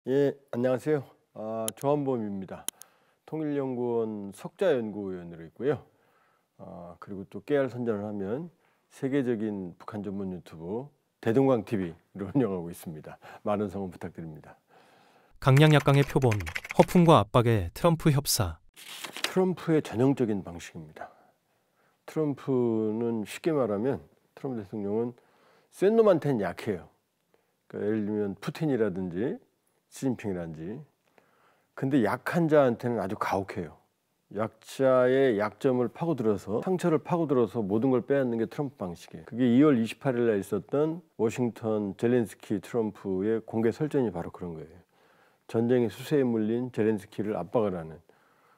예, 안녕하세요. 조한범입니다. 통일연구원 석자연구위원으로 있고요. 그리고 또 깨알 선전을 하면 세계적인 북한 전문 유튜브 대동강 TV를 운영하고 있습니다. 많은 성원 부탁드립니다. 강량약강의 표본, 허풍과 압박의 트럼프 협사. 트럼프의 전형적인 방식입니다. 트럼프는 쉽게 말하면 트럼프 대통령은 센 놈한테는 약해요. 그러니까 예를 들면 푸틴이라든지 시진핑이라든지. 근데 약한 자한테는 아주 가혹해요. 약자의 약점을 파고들어서 상처를 파고들어서 모든 걸 빼앗는 게 트럼프 방식이에요. 그게 2월 28일 날 있었던 워싱턴 젤렌스키 트럼프의 공개 설전이 바로 그런 거예요. 전쟁의 수세에 물린 젤렌스키를 압박을 하는,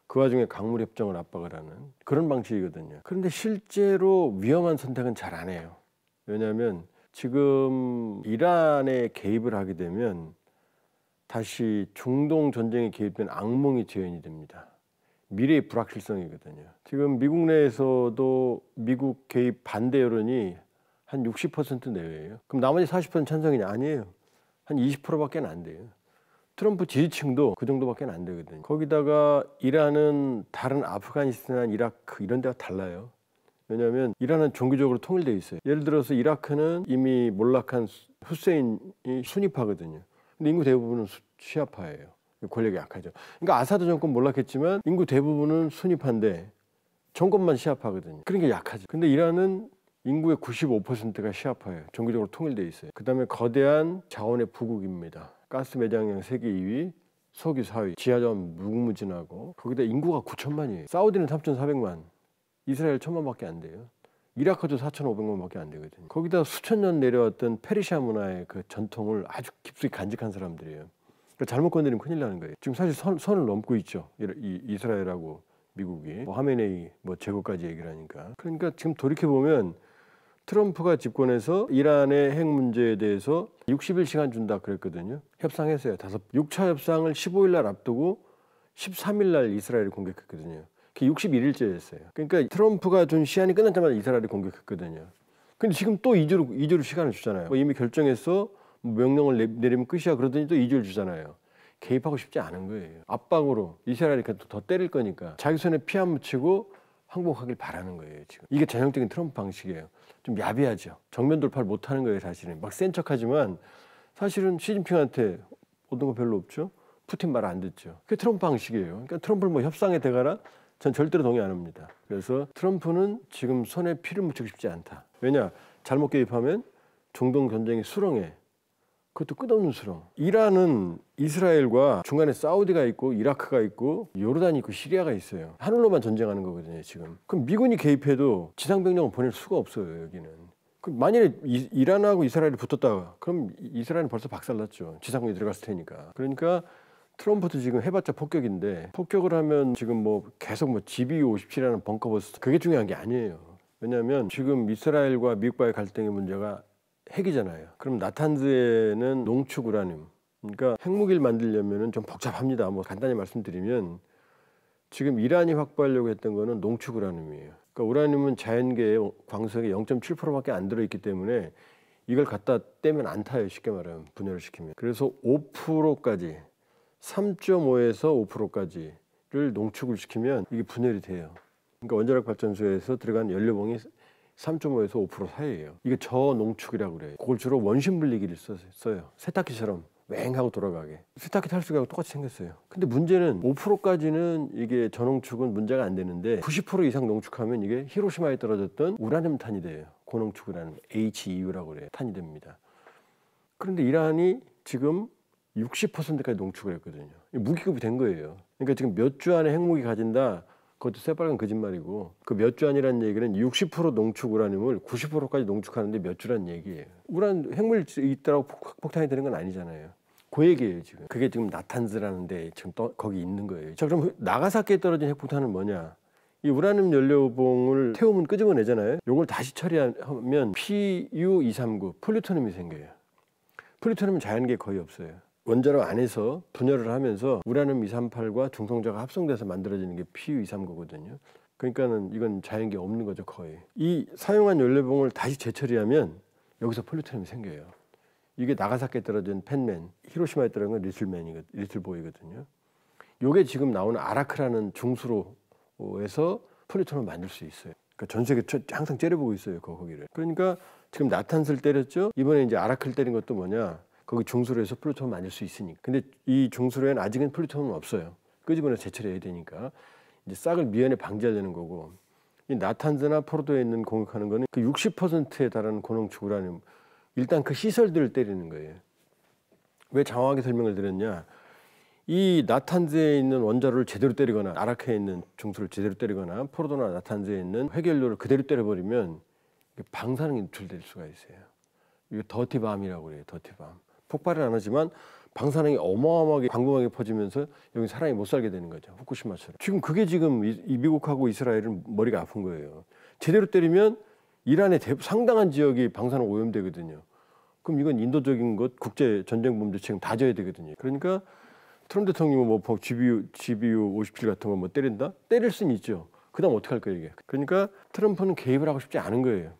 그 와중에 강물 협정을 압박을 하는 그런 방식이거든요. 그런데 실제로 위험한 선택은 잘 안 해요. 왜냐하면 지금 이란에 개입을 하게 되면 다시 중동 전쟁에 개입된 악몽이 재현이 됩니다. 미래의 불확실성이거든요. 지금 미국 내에서도 미국 개입 반대 여론이 한 60% 내외예요. 그럼 나머지 40% 찬성이냐? 아니에요. 한 20%밖에 안 돼요. 트럼프 지지층도 그 정도밖에 안 되거든요. 거기다가 이란은 다른 아프가니스탄, 이라크 이런 데가 달라요. 왜냐하면 이란은 종교적으로 통일되어 있어요. 예를 들어서 이라크는 이미 몰락한 후세인이 순위파거든요. 근데 인구 대부분은 시아파예요. 권력이 약하죠. 그러니까 아사드 정권 몰락했지만 인구 대부분은 순위파인데 정권만 시아파거든요. 그러니까 약하죠. 근데 이란은 인구의 95%가 시아파예요. 종교적으로 통일되어 있어요. 그 다음에 거대한 자원의 부국입니다. 가스 매장량 세계 2위, 석유 4위, 지하자원 무궁무진하고, 거기다 인구가 9천만이에요. 사우디는 3,400만, 이스라엘 1,000만밖에 안 돼요. 이라크도 4,500만밖에 안 되거든요. 거기다 수천 년 내려왔던 페르시아 문화의 그 전통을 아주 깊숙이 간직한 사람들이에요. 그러니까 잘못 건드리면 큰일 나는 거예요. 지금 사실 선을 넘고 있죠. 이스라엘하고 미국이 뭐 하메네이 뭐 제거까지 얘기를 하니까. 그러니까 지금 돌이켜 보면 트럼프가 집권해서 이란의 핵 문제에 대해서 60일 준다 그랬거든요. 협상했어요. 6차 협상을 15일 날 앞두고 13일 날 이스라엘이 공격했거든요. 그게 61일째였어요. 그러니까 트럼프가 준 시한이 끝났자마자 이스라엘이 공격했거든요. 근데 지금 또 2주로 시간을 주잖아요. 뭐 이미 결정해서 명령을 내리면 끝이야 그러더니 또 2주를 주잖아요. 개입하고 싶지 않은 거예요. 압박으로 이스라엘이 더 때릴 거니까 자기 손에 피 안 묻히고 항복하길 바라는 거예요. 지금 이게 전형적인 트럼프 방식이에요. 좀 야비하죠. 정면 돌파를 못하는 거예요. 사실은 막 센 척하지만 사실은 시진핑한테 얻은 거 별로 없죠. 푸틴 말 안 듣죠. 그게 트럼프 방식이에요. 그러니까 트럼프를 뭐 협상에 대가라? 전 절대로 동의 안 합니다. 그래서 트럼프는 지금 손에 피를 묻히고 싶지 않다. 왜냐? 잘못 개입하면 중동 전쟁의 수렁에, 그것도 끝없는 수렁. 이란은 이스라엘과 중간에 사우디가 있고 이라크가 있고 요르단이 있고 시리아가 있어요. 하늘로만 전쟁하는 거거든요 지금. 그럼 미군이 개입해도 지상병력을 보낼 수가 없어요 여기는. 만약에 이란하고 이스라엘이 붙었다 그럼 이스라엘은 벌써 박살났죠. 지상군이 들어갔을 테니까. 그러니까 트럼프도 지금 해봤자 폭격인데, 폭격을 하면 지금 뭐 계속 뭐 GBU-57이라는 벙커버스터, 그게 중요한 게 아니에요. 왜냐하면 지금 이스라엘과 미국과의 갈등의 문제가 핵이잖아요. 그럼 나탄즈에는 농축 우라늄, 그러니까 핵무기를 만들려면 좀 복잡합니다. 뭐 간단히 말씀드리면 지금 이란이 확보하려고 했던 거는 농축 우라늄이에요. 그러니까 우라늄은 자연계의 광석의 0.7%밖에 안 들어있기 때문에 이걸 갖다 떼면 안 타요. 쉽게 말하면 분열을 시키면. 그래서 5%까지 3.5에서 5%까지를 농축을 시키면 이게 분열이 돼요. 그러니까 원자력 발전소에서 들어간 연료봉이 3.5에서 5% 사이예요. 이게 저농축이라고 그래요. 그걸 주로 원심 분리기를 써요. 세탁기처럼 왱하고 돌아가게. 세탁기 탈수기하고 똑같이 생겼어요. 근데 문제는 5%까지는 이게 저농축은 문제가 안 되는데 90% 이상 농축하면 이게 히로시마에 떨어졌던 우라늄 탄이 돼요. 고농축 우라늄 HEU라고 그래요. 탄이 됩니다. 그런데 이란이 지금 60%까지 농축을 했거든요. 무기급이 된 거예요. 그러니까 지금 몇 주 안에 핵무기 가진다. 그것도 새빨간 거짓말이고, 그 몇 주 안이라는 얘기는 60% 농축 우라늄을 90%까지 농축하는데 몇 주란 얘기예요. 핵물 있다고 폭탄이 되는 건 아니잖아요. 그 얘기예요 지금. 그게 지금 나탄즈라는데 지금 거기 있는 거예요. 자, 그럼 나가사키에 떨어진 핵폭탄은 뭐냐? 이 우라늄 연료봉을 태우면 끄집어내잖아요. 이걸 다시 처리하면 PU-239 플루토늄이 생겨요. 플루토늄은 자연계에 거의 없어요. 원자로 안에서 분열을 하면서 우라늄 238과 중성자가 합성돼서 만들어지는 게 PU-239거든요. 그러니까는 이건 자연계에 없는 거죠 거의. 이 사용한 연료봉을 다시 재처리하면 여기서 플루토늄이 생겨요. 이게 나가사키에 떨어진 펜맨, 히로시마에 떨어진 건 리틀보이거든요. 요게 지금 나오는 아라크라는 중수로에서 플루토늄을 만들 수 있어요. 그러니까 전 세계 항상 째려보고 있어요, 거기를. 그러니까 지금 나탄스를 때렸죠. 이번에 이제 아라크를 때린 것도 뭐냐? 거기 중수로에서 플루토늄을 만들 수 있으니까. 근데 이 중수로에는 아직은 플루토늄은 없어요. 끄집어내서 제철해야 되니까 이제 싹을 미연에 방지하려는 거고. 이 나탄스나 포르도에 있는 공격하는 거는 그 60%에 달하는 고농축 우라늄, 일단 그 시설들을 때리는 거예요. 왜 장황하게 설명을 드렸냐? 이 나탄즈에 있는 원자로를 제대로 때리거나 아라크에 있는 중수를 제대로 때리거나 포르도나 나탄즈에 있는 회계연료를 그대로 때려버리면 방사능이 노출될 수가 있어요. 이거 더티밤이라고 그래요. 더티밤. 폭발은 안 하지만 방사능이 어마어마하게 광범하게 퍼지면서 여기 사람이 못 살게 되는 거죠. 후쿠시마처럼. 지금 이 미국하고 이스라엘은 머리가 아픈 거예요. 제대로 때리면 이란의 상당한 지역이 방사능 오염되거든요. 그럼 이건 인도적인 것, 국제 전쟁 범죄 책임 다 져야 되거든요. 그러니까 트럼프 대통령이 뭐 GBU 57 같은 거 뭐 때린다? 때릴 수는 있죠. 그다음 어떻게 할 거예요 이게? 그러니까 트럼프는 개입을 하고 싶지 않은 거예요.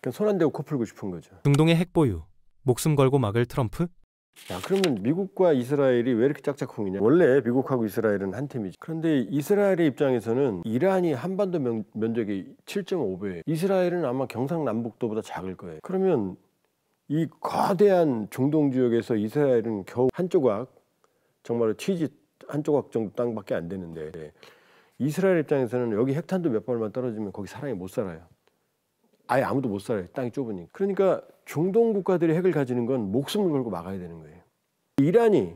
그냥 손 안 대고 코 풀고 싶은 거죠. 중동의 핵보유, 목숨 걸고 막을 트럼프? 야, 그러면 미국과 이스라엘이 왜 이렇게 짝짝꿍이냐? 원래 미국하고 이스라엘은 한 팀이죠. 그런데 이스라엘의 입장에서는 이란이 한반도 면적이 7.5배예요. 이스라엘은 아마 경상남북도보다 작을 거예요. 그러면 이 거대한 중동 지역에서 이스라엘은 겨우 한 조각, 정말로 치즈 한 조각 정도 땅밖에 안 되는데 이스라엘 입장에서는 여기 핵탄두 몇 발만 떨어지면 거기 사람이 못 살아요. 아예 아무도 못 살아요. 땅이 좁으니까. 그러니까 중동 국가들이 핵을 가지는 건 목숨을 걸고 막아야 되는 거예요. 이란이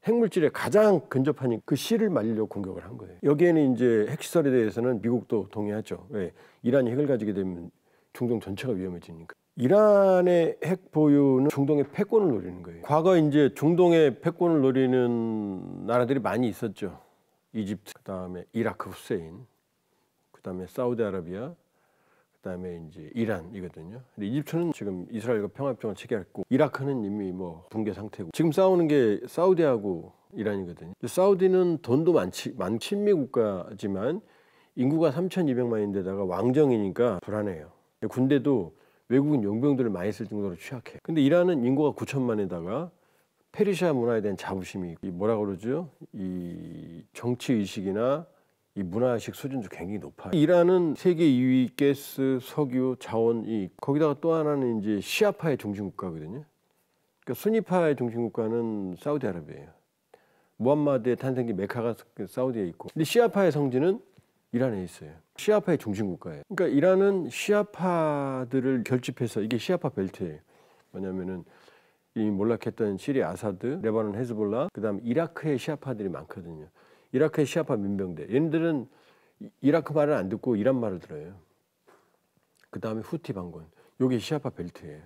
핵물질에 가장 근접한 그 실을 말리려고 공격을 한 거예요. 여기에는 이제 핵시설에 대해서는 미국도 동의하죠. 왜? 이란이 핵을 가지게 되면 중동 전체가 위험해지니까. 이란의 핵 보유는 중동의 패권을 노리는 거예요. 과거 이제 중동의 패권을 노리는 나라들이 많이 있었죠. 이집트, 그다음에 이라크 후세인, 그다음에 사우디아라비아, 그다음에 이제 이란이거든요. 근데 이집트는 지금 이스라엘과 평화협정을 체결했고, 이라크는 이미 뭐 붕괴 상태고, 지금 싸우는 게 사우디하고 이란이거든요. 사우디는 돈도 많은 친미 국가지만 인구가 3,200만인데다가 왕정이니까 불안해요. 군대도 외국인 용병들을 많이 쓸 정도로 취약해. 근데 이란은 인구가 9천만에다가 페르시아 문화에 대한 자부심이 뭐라 그러죠? 이 정치 의식이나 이 문화의식 수준도 굉장히 높아요. 이란은 세계 2위 가스, 석유, 자원, 거기다가 또 하나는 이제 시아파의 중심 국가거든요. 그러니까 수니파의 중심 국가는 사우디아라비아예요. 무함마드의 탄생지 메카가 사우디에 있고, 근데 시아파의 성지는 이란에 있어요. 시아파의 중심 국가예요. 그러니까 이란은 시아파들을 결집해서, 이게 시아파 벨트예요. 뭐냐면은 이 몰락했던 시리아 아사드, 레바논 헤즈볼라, 그다음 이라크의 시아파들이 많거든요. 이라크의 시아파 민병대. 얘네들은 이라크 말을 안 듣고 이란 말을 들어요. 그다음에 후티 반군. 요게 시아파 벨트예요.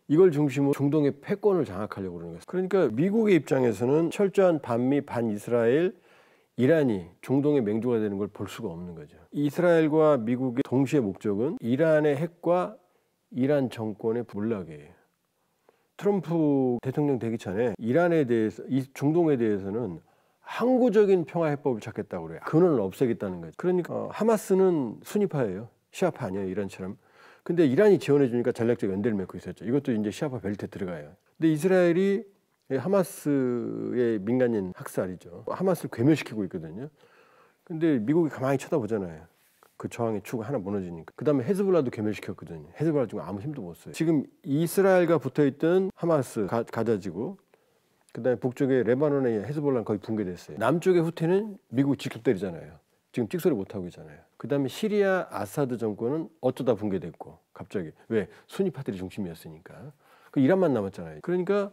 이걸 중심으로 중동의 패권을 장악하려고 그러는 거예요. 그러니까 미국의 입장에서는 철저한 반미 반이스라엘, 이란이 중동의 맹주가 되는 걸 볼 수가 없는 거죠. 이스라엘과 미국의 동시에 목적은 이란의 핵과 이란 정권의 몰락이에요. 트럼프 대통령 되기 전에 이란에 대해서, 이 중동에 대해서는 항구적인 평화해법을 찾겠다고 그래요. 근원을 없애겠다는 거죠. 그러니까 하마스는 순위파예요. 시아파 아니에요, 이란처럼. 근데 이란이 지원해 주니까 전략적 연대를 맺고 있었죠. 이것도 이제 시아파 벨트에 들어가요. 근데 이스라엘이 하마스의 민간인 학살이죠. 하마스를 괴멸시키고 있거든요. 근데 미국이 가만히 쳐다보잖아요. 그 저항의 축 하나 무너지니까. 그다음에 헤즈볼라도 괴멸시켰거든요. 헤즈볼라 지금 아무 힘도 못 써요. 지금 이스라엘과 붙어있던 하마스, 가자지구, 그다음에 북쪽에 레바논의 헤즈볼라는 거의 붕괴됐어요. 남쪽의 후티는 미국이 직접 때리잖아요. 지금 찍소리 못 하고 있잖아요. 그다음에 시리아 아사드 정권은 어쩌다 붕괴됐고, 갑자기 왜? 순위파들이 중심이었으니까. 그 이란만 남았잖아요. 그러니까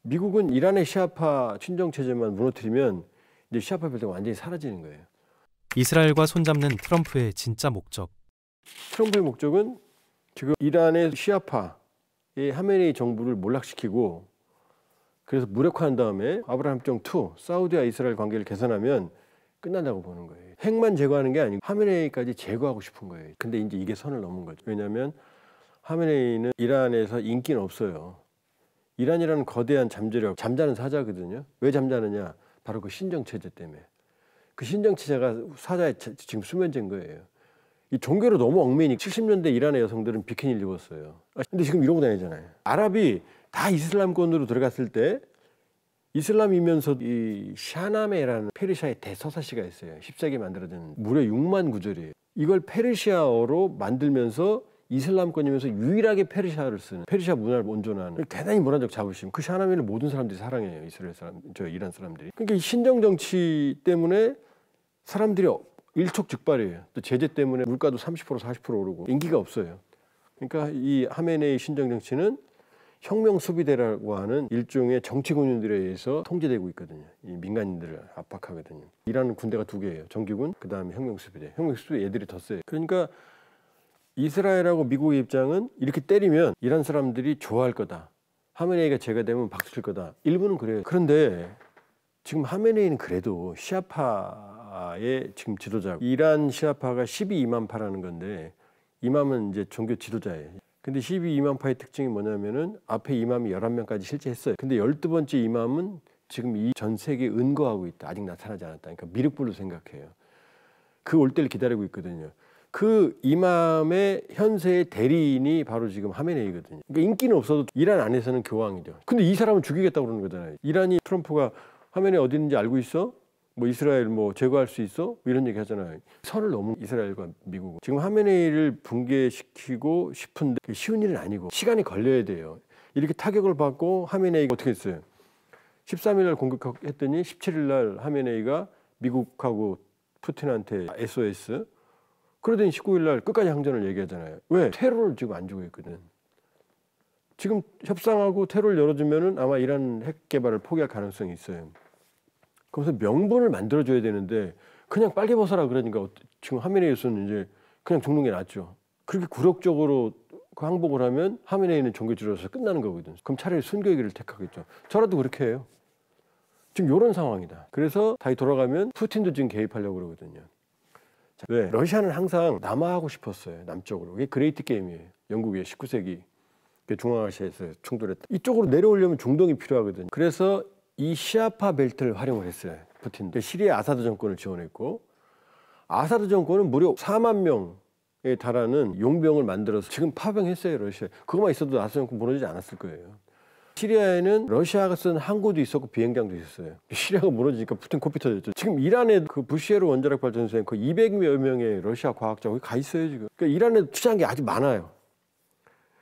미국은 이란의 시아파 친정 체제만 무너뜨리면 이제 시아파 벨트가 완전히 사라지는 거예요. 이스라엘과 손잡는 트럼프의 진짜 목적. 트럼프의 목적은 지금 이란의 시아파의 하메네이 정부를 몰락시키고, 그래서 무력화한 다음에 아브라함 협정 2, 사우디와 이스라엘 관계를 개선하면 끝난다고 보는 거예요. 핵만 제거하는 게 아니고 하메네이까지 제거하고 싶은 거예요. 근데 이제 이게 선을 넘은 거죠. 왜냐하면 하메네이는 이란에서 인기는 없어요. 이란이라는 거대한 잠재력, 잠자는 사자거든요. 왜 잠자느냐? 바로 그 신정체제 때문에. 그 신정체제가 사자의 지금 수면제인 거예요. 이 종교로 너무 얽매이니 70년대 이란의 여성들은 비키니를 입었어요. 근데 지금 이러고 다니잖아요. 아랍이 다 이슬람권으로 들어갔을 때 이슬람이면서 이 샤나메라는 페르시아의 대서사시가 있어요. 10세기에 만들어진 무려 6만 구절이에요. 이걸 페르시아어로 만들면서 이슬람권이면서 유일하게 페르시아를 쓰는, 페르시아 문화를 온전한 대단히 문화적 자부심. 그 샤나메를 모든 사람들이 사랑해요. 이스라엘 사람, 이란 사람들이. 그러니까 이 신정 정치 때문에 사람들이 일촉즉발이에요. 또 제재 때문에 물가도 30% 40% 오르고 인기가 없어요. 그러니까 이 하메네이 신정 정치는 혁명 수비대라고 하는 일종의 정치 군인들에 의해서 통제되고 있거든요. 이 민간인들을 압박하거든요. 이라는 군대가 2개예요. 정규군, 그다음에 혁명 수비대. 혁명 수비대 애들이 더 세요. 그러니까 이스라엘하고 미국의 입장은 이렇게 때리면 이란 사람들이 좋아할 거다. 하메네이가 제거되면 박수 칠 거다. 일부는 그래요. 그런데 지금 하메네이는 그래도 시아파의 지금 지도자, 이란 시아파가 12이만파라는 건데, 이맘은 이제 종교 지도자예요. 근데 12이만파의 특징이 뭐냐면은 앞에 이맘이 11명까지 실제 했어요. 근데 12번째 이맘은 지금 이 전 세계에 은거하고 있다. 아직 나타나지 않았다. 그러니까 미륵불로 생각해요. 그 올 때를 기다리고 있거든요. 그 이맘의 현세의 대리인이 바로 지금 하메네이거든요. 그러니까 인기는 없어도 이란 안에서는 교황이죠. 근데 이 사람은 죽이겠다고 그러는 거잖아요. 이란이 트럼프가 하메네이 어디 있는지 알고 있어? 뭐 이스라엘 뭐 제거할 수 있어? 뭐 이런 얘기 하잖아요. 선을 넘은 이스라엘과 미국. 지금 하메네이를 붕괴시키고 싶은데 쉬운 일은 아니고 시간이 걸려야 돼요. 이렇게 타격을 받고 하메네이가 어떻게 했어요? 13일 날 공격했더니 17일 날 하메네이가 미국하고 푸틴한테 SOS. 그러더니 19일 날 끝까지 항전을 얘기하잖아요. 왜? 테러를 지금 안 주고 있거든. 지금 협상하고 테러를 열어주면은 아마 이란 핵 개발을 포기할 가능성이 있어요. 그래서 명분을 만들어줘야 되는데 그냥 빨개 벗어라 그러니까 지금 하메네이에서는 이제 그냥 죽는 게 낫죠. 그렇게 굴욕적으로 그 항복을 하면 하메네이는 종교지도자로서 끝나는 거거든. 그럼 차라리 순교의 길을 택하겠죠. 저라도 그렇게 해요. 지금 이런 상황이다. 그래서 다시 돌아가면 푸틴도 지금 개입하려고 그러거든요. 자, 왜? 러시아는 항상 남하하고 싶었어요. 남쪽으로. 그게 그레이트 게임이에요. 영국의 19세기 중앙아시아에서 충돌했다. 이쪽으로 내려오려면 중동이 필요하거든요. 그래서 이 시아파 벨트를 활용을 했어요. 푸틴도. 시리아 아사드 정권을 지원했고, 아사드 정권은 무려 4만 명에 달하는 용병을 만들어서 지금 파병했어요. 러시아. 그것만 있어도 아사드 정권 무너지지 않았을 거예요. 시리아에는 러시아가 쓴 항구도 있었고 비행장도 있었어요. 시리아가 무너지니까 푸틴 코피 터졌죠. 지금 이란에 그 부시에르 원자력 발전소에 그 200여 명의 러시아 과학자가 거기 가 있어요. 지금. 그러니까 이란에 투자한 게 아주 많아요.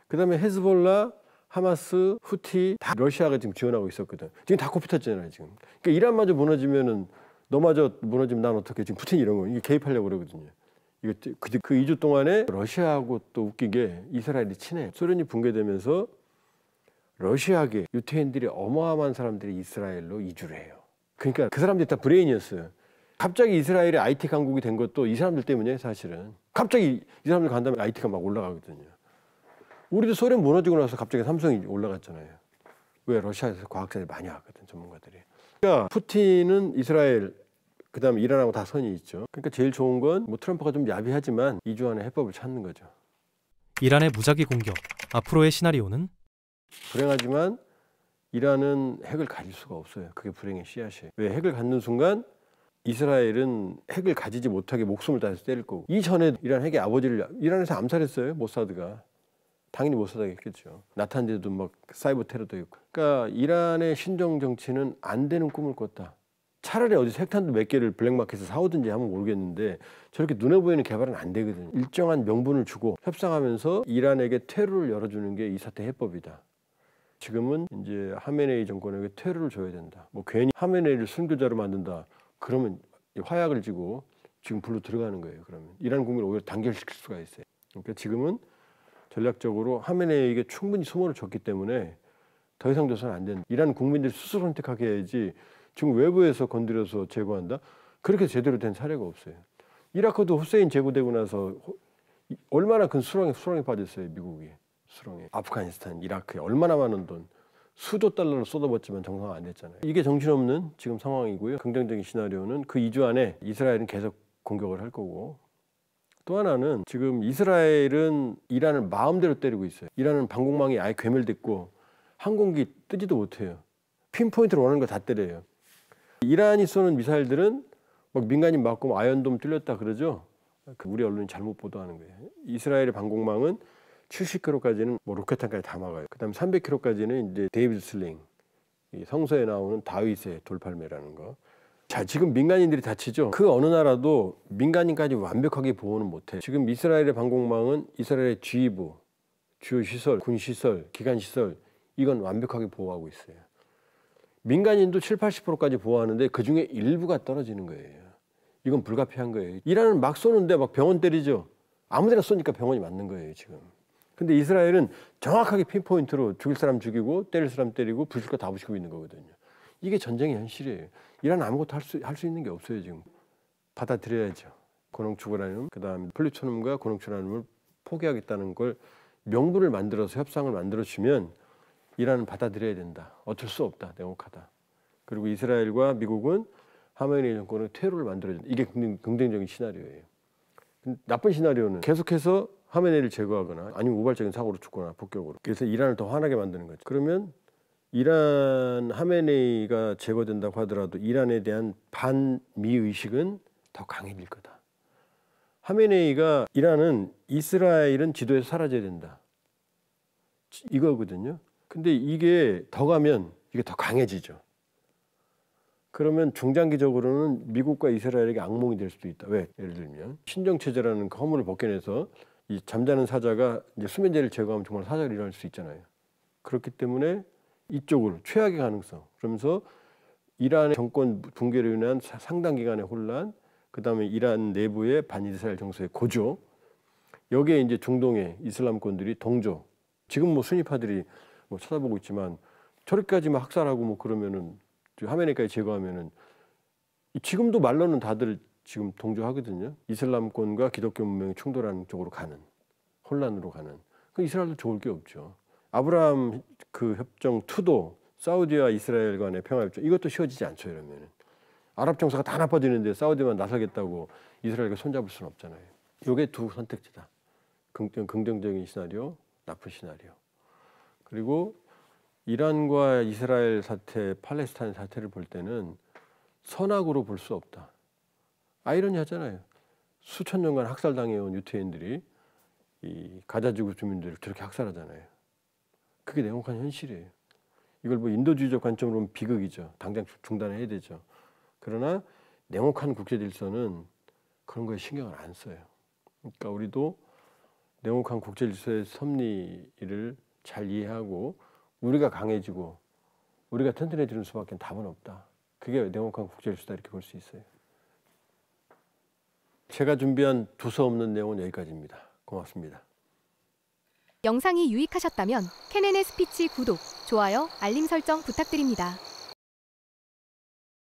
그다음에 헤즈볼라, 하마스, 후티 다 러시아가 지금 지원하고 있었거든. 지금 다 코피 터졌잖아요. 지금. 그러니까 이란마저 무너지면은 너마저 무너지면 난 어떻게 지금 푸틴 이런 거 이게 개입하려고 그러거든요. 이거 그 2주 동안에 러시아하고 또 웃긴 게 이스라엘이 친해. 소련이 붕괴되면서 러시아계 유태인들이 어마어마한 사람들이 이스라엘로 이주를 해요. 그러니까 그 사람들이 다 브레인이었어요. 갑자기 이스라엘이 IT 강국이 된 것도 이 사람들 때문이에요. 사실은. 갑자기 이 사람들 간 다음에 IT가 막 올라가거든요. 우리도 소련 무너지고 나서 갑자기 삼성이 올라갔잖아요. 왜? 러시아에서 과학자들이 많이 왔거든, 전문가들이. 그러니까 푸틴은 이스라엘, 그다음에 이란하고 다 선이 있죠. 그러니까 제일 좋은 건 뭐 트럼프가 좀 야비하지만 2주 안에 해법을 찾는 거죠. 이란의 무작위 공격. 앞으로의 시나리오는? 불행하지만 이란은 핵을 가질 수가 없어요. 그게 불행의 씨앗이에요. 왜? 핵을 갖는 순간 이스라엘은 핵을 가지지 못하게 목숨을 다해서 때릴 거고, 이전에 이란 핵의 아버지를 이란에서 암살했어요. 모사드가. 당연히 모사드가 했겠죠. 나탄제도 막 사이버 테러도 있고. 그러니까 이란의 신정 정치는 안 되는 꿈을 꿨다. 차라리 어디서 핵탄두 몇 개를 블랙마켓에서 사오든지 하면 모르겠는데 저렇게 눈에 보이는 개발은 안 되거든요. 일정한 명분을 주고 협상하면서 이란에게 퇴로를 열어주는 게 이 사태 해법이다. 지금은 이제 하메네이 정권에게 퇴로를 줘야 된다. 뭐 괜히 하메네이를 순교자로 만든다. 그러면 화약을 지고 지금 불로 들어가는 거예요. 그러면 이란 국민을 오히려 단결시킬 수가 있어요. 그러니까 지금은 전략적으로 하메네이에게 충분히 소모를 줬기 때문에 더 이상 줘서는 안 된다. 이란 국민들이 스스로 선택하게 해야지 지금 외부에서 건드려서 제거한다? 그렇게 제대로 된 사례가 없어요. 이라크도 후세인 제거되고 나서 얼마나 큰 수렁에 빠졌어요. 미국이. 수렁에. 아프가니스탄, 이라크에 얼마나 많은 돈. 수조 달러를 쏟아붓지만 정상화 안 됐잖아요. 이게 정신없는 지금 상황이고요. 긍정적인 시나리오는 그 2주 안에 이스라엘은 계속 공격을 할 거고, 또 하나는 지금 이스라엘은 이란을 마음대로 때리고 있어요. 이란은 방공망이 아예 괴멸됐고 항공기 뜨지도 못해요. 핀포인트로 원하는 거 다 때려요. 이란이 쏘는 미사일들은 막 민간인 맞고 아이언돔 뚫렸다 그러죠. 우리 언론이 잘못 보도하는 거예요. 이스라엘의 방공망은 70km까지는 뭐 로켓탄까지 다 막아요. 그다음 300km까지는 이제 데이비드 슬링, 이 성서에 나오는 다윗의 돌팔매라는 거. 자, 지금 민간인들이 다치죠. 그 어느 나라도 민간인까지 완벽하게 보호는 못해. 지금 이스라엘의 방공망은 이스라엘의 지휘부, 주요 시설, 군 시설, 기관 시설 이건 완벽하게 보호하고 있어요. 민간인도 70~80%까지 보호하는데 그 중에 일부가 떨어지는 거예요. 이건 불가피한 거예요. 이란은 막 쏘는데 막 병원 때리죠. 아무데나 쏘니까 병원이 맞는 거예요, 지금. 근데 이스라엘은 정확하게 핀포인트로 죽일 사람 죽이고 때릴 사람 때리고 부술 거 다 부수고 있는 거거든요. 이게 전쟁의 현실이에요. 이란은 아무것도 할 수 있는 게 없어요, 지금. 받아들여야죠. 고농축우라늄, 그다음 플루토늄과 고농축우라늄을 포기하겠다는 걸 명분을 만들어서 협상을 만들어주면 이란은 받아들여야 된다. 어쩔 수 없다. 냉혹하다. 그리고 이스라엘과 미국은 하메네이 정권의 퇴로를 만들어야 된다. 이게 긍정적인 시나리오예요. 나쁜 시나리오는 계속해서 하메네이를 제거하거나 아니면 우발적인 사고로 죽거나 폭격으로. 그래서 이란을 더 화나게 만드는 거죠. 그러면 이란 하메네이가 제거된다고 하더라도 이란에 대한 반미 의식은 더 강해질 거다. 하메네이가 이란은 이스라엘은 지도에서 사라져야 된다. 이거거든요. 근데 이게 더 가면 이게 더 강해지죠. 그러면 중장기적으로는 미국과 이스라엘에게 악몽이 될 수도 있다. 왜? 예를 들면 신정체제라는 그 허물을 벗겨내서 이 잠자는 사자가 이제 수면제를 제거하면 정말 사자가 일어날 수 있잖아요. 그렇기 때문에 이쪽으로 최악의 가능성. 그러면서 이란의 정권 붕괴로 인한 상당 기간의 혼란, 그 다음에 이란 내부의 반이스라엘 정서의 고조, 여기에 이제 중동의 이슬람권들이 동조. 지금 뭐 순위파들이 뭐 쳐다보고 있지만 저렇게까지 막 학살하고 뭐 그러면은 하메네이까지 제거하면은 지금도 말로는 다들 지금 동조하거든요. 이슬람권과 기독교 문명이 충돌하는 쪽으로 가는 혼란으로 가는. 그 이스라엘도 좋을 게 없죠. 아브라함 그 협정 2도 사우디와 이스라엘 간의 평화협정 이것도 쉬워지지 않죠. 이러면은 아랍 정서가 다 나빠지는데 사우디만 나서겠다고 이스라엘과 손잡을 수는 없잖아요. 이게 두 선택지다. 긍정적인 시나리오, 나쁜 시나리오. 그리고 이란과 이스라엘 사태, 팔레스타인 사태를 볼 때는 선악으로 볼 수 없다. 아이러니하잖아요. 수천 년간 학살당해온 유태인들이 이 가자지구 주민들을 저렇게 학살하잖아요. 그게 냉혹한 현실이에요. 이걸 뭐 인도주의적 관점으로 보면 비극이죠. 당장 중단해야 되죠. 그러나 냉혹한 국제 질서는 그런 거에 신경을 안 써요. 그러니까 우리도 냉혹한 국제 질서의 섭리를 잘 이해하고 우리가 강해지고 우리가 튼튼해지는 수밖에 답은 없다. 그게 냉혹한 국제 질서다 이렇게 볼 수 있어요. 제가 준비한 두서없는 내용은 여기까지입니다. 고맙습니다. 영상이 유익하셨다면 KNN의 스피치 구독, 좋아요, 알림 설정 부탁드립니다.